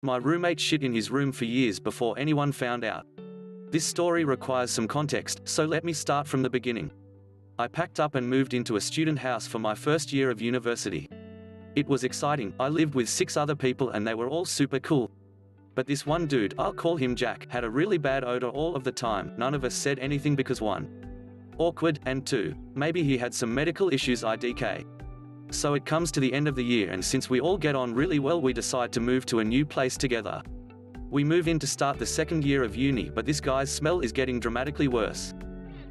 My roommate shit in his room for years before anyone found out. This story requires some context, so let me start from the beginning. I packed up and moved into a student house for my first year of university. It was exciting. I lived with 6 other people and they were all super cool. But this one dude, I'll call him Jack, had a really bad odor all of the time. None of us said anything because 1, awkward, and 2, maybe he had some medical issues IDK. So it comes to the end of the year and since we all get on really well we decide to move to a new place together. We move in to start the second year of uni, but this guy's smell is getting dramatically worse.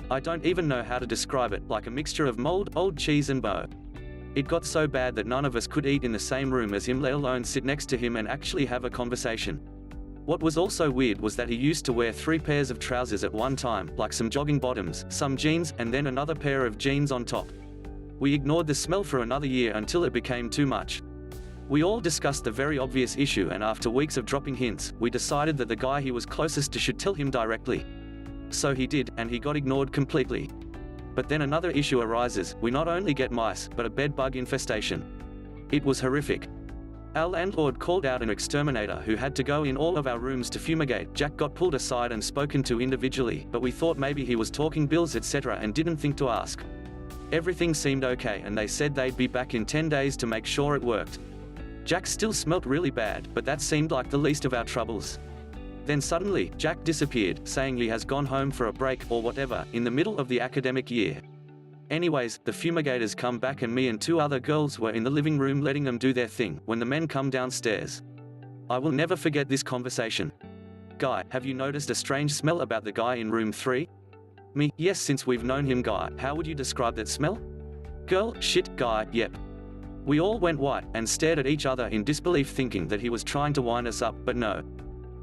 I don't even know how to describe it, like a mixture of mold, old cheese and bow. It got so bad that none of us could eat in the same room as him, let alone sit next to him and actually have a conversation. What was also weird was that he used to wear 3 pairs of trousers at one time, like some jogging bottoms, some jeans, and then another pair of jeans on top. We ignored the smell for another year until it became too much. We all discussed the very obvious issue and after weeks of dropping hints, we decided that the guy he was closest to should tell him directly. So he did, and he got ignored completely. But then another issue arises. We not only get mice, but a bed bug infestation. It was horrific. Our landlord called out an exterminator who had to go in all of our rooms to fumigate. Jack got pulled aside and spoken to individually, but we thought maybe he was talking bills etc. and didn't think to ask. Everything seemed okay and they said they'd be back in 10 days to make sure it worked. Jack still smelt really bad, but that seemed like the least of our troubles. Then suddenly, Jack disappeared, saying he has gone home for a break or whatever, in the middle of the academic year. Anyways, the fumigators come back and me and 2 other girls were in the living room letting them do their thing, when the men come downstairs. I will never forget this conversation. Guy, have you noticed a strange smell about the guy in room 3? Me, yes, since we've known him. Guy, how would you describe that smell? Girl, shit. Guy, yep. We all went white, and stared at each other in disbelief thinking that he was trying to wind us up, but no.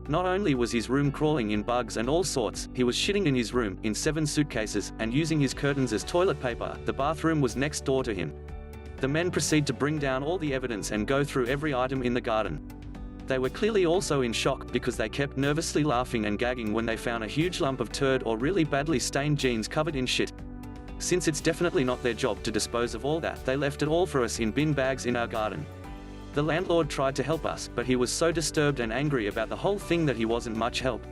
Not only was his room crawling in bugs and all sorts, he was shitting in his room, in 7 suitcases, and using his curtains as toilet paper. The bathroom was next door to him. The men proceed to bring down all the evidence and go through every item in the garden. They were clearly also in shock because they kept nervously laughing and gagging when they found a huge lump of turd or really badly stained jeans covered in shit. Since it's definitely not their job to dispose of all that, they left it all for us in bin bags in our garden. The landlord tried to help us, but he was so disturbed and angry about the whole thing that he wasn't much help.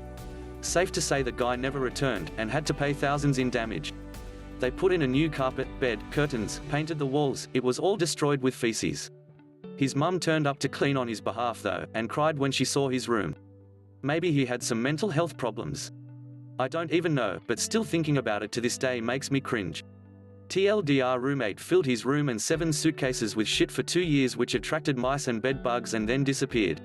Safe to say the guy never returned, and had to pay thousands in damage. They put in a new carpet, bed, curtains, painted the walls. It was all destroyed with feces. His mum turned up to clean on his behalf though, and cried when she saw his room. Maybe he had some mental health problems. I don't even know, but still thinking about it to this day makes me cringe. TLDR roommate filled his room and 7 suitcases with shit for 2 years which attracted mice and bed bugs and then disappeared.